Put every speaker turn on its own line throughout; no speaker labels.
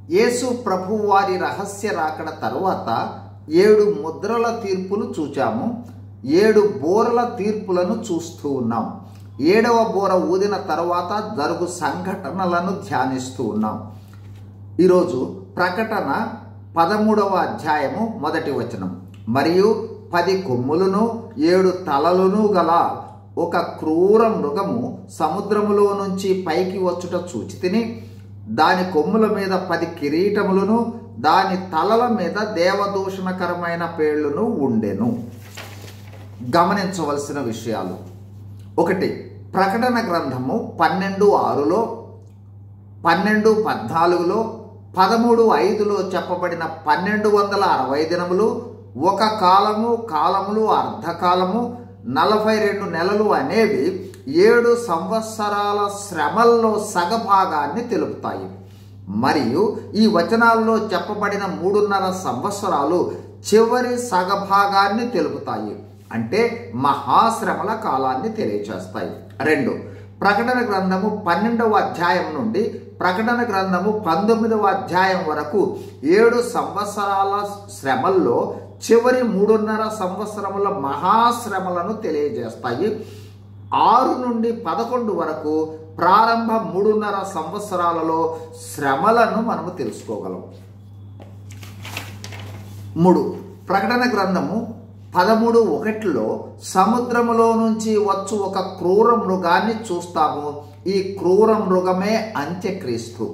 యేసు ప్రభువు వారి రహస్య రాకడ తరువాత 7 ముద్రల తీర్పులు చూచాము. 7 బోరల తీర్పులను చూస్తూ ఉన్నాం. 7వ బోర ఊదిన తరువాత జరుగు సంఘటనలను ధ్యానిస్తూ ఉన్నాం. ఈరోజు ప్రకటన 13వ అధ్యాయము 1వ వచనం. మరియు 10 కొమ్ములను 7 తలలను గల ఒక క్రూర మృగము సముద్రములో నుంచి పైకి వచ్చుట చూచితిని. దాని కొమ్ముల మీద 10 కిరీటములను, దాని తలల మీద దేవదూషణకరమైన పేర్లను ఉండెను. గమనించవలసిన విషయాలు: 1. ప్రకటన గ్రంథము 12:6లో, 12:14లో, 13:5లో చెప్పబడిన 1260 దినములు, ఒక కాలములు, అర్ధకాలము, 42 నెలలు అనేవి 7 సంవత్సరాల శ్రమల్లో సగభాగాన్ని తెలుపుతాయి. మరియు ఈ వచనాల్లో చెప్పబడిన 3.5 సంవత్సరాలు చివరి సగభాగాన్ని తెలుపుతాయి. అంటే మహాశ్రమల కాలాన్ని తెలియచేస్తాయి. 2. ప్రకటన గ్రంథము 12వ అధ్యాయం నుండి ప్రకటన గ్రంథము 19వ అధ్యాయం వరకు 7 సంవత్సరాల శ్రమల్లో చివరి 3.5 సంవత్సరముల మహాశ్రమలను తెలియజేస్తాయి. 6 నుండి 11 వరకు ప్రారంభ 3.5 సంవత్సరాలలో శ్రమలను మనము తెలుసుకోగలం. 3. ప్రకటన గ్రంథము 13:1లో సముద్రములో నుంచి వచ్చు ఒక క్రూర మృగాన్ని చూస్తాము. ఈ క్రూర మృగమే అంత్యక్రీస్తు.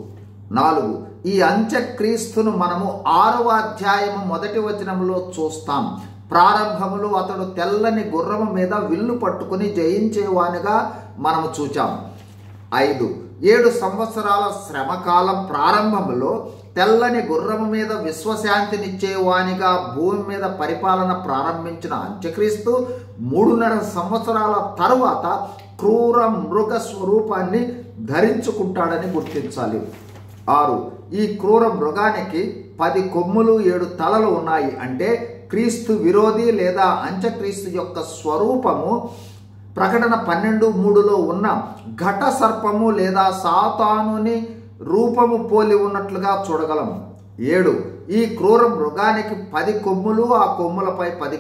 4. ఈ అంత్యక్రీస్తును మనము 6వ అధ్యాయము 1వ వచనంలో చూస్తాం. ప్రారంభములో అతడు తెల్లని గుర్రము మీద విల్లు పట్టుకుని జయించేవానిగా మనము చూచాం. 5. 7 సంవత్సరాల శ్రమకాలం ప్రారంభంలో తెల్లని గుర్రము మీద విశ్వశాంతినిచ్చేవానిగా భూమి మీద పరిపాలన ప్రారంభించిన అంత్యక్రీస్తు 3.5 సంవత్సరాల తరువాత క్రూర మృగ స్వరూపాన్ని ధరించుకుంటాడని గుర్తించాలి. 6. ఈ క్రూర మృగానికి 10 కొమ్ములు 7 తలలు ఉన్నాయి. అంటే క్రీస్తు విరోధి లేదా అంత్యక్రీస్తు యొక్క స్వరూపము ప్రకటన 12:3లో ఉన్న ఘట సర్పము లేదా సాతానుని రూపము పోలి ఉన్నట్లుగా చూడగలం. 7. ఈ క్రూర మృగానికి 10 కొమ్ములు, ఆ కొమ్ములపై 10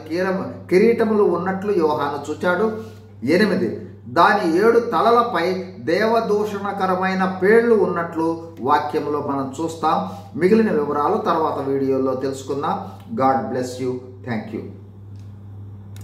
కిరీటములు ఉన్నట్లు యోహాను చూచాడు. 8. దాని 7 తలలపై దేవదూషణకరమైన పేర్లు ఉన్నట్లు వాక్యంలో మనం చూస్తాం. మిగిలిన వివరాలు తర్వాత వీడియోలో తెలుసుకుందాం. God bless you. Thank you.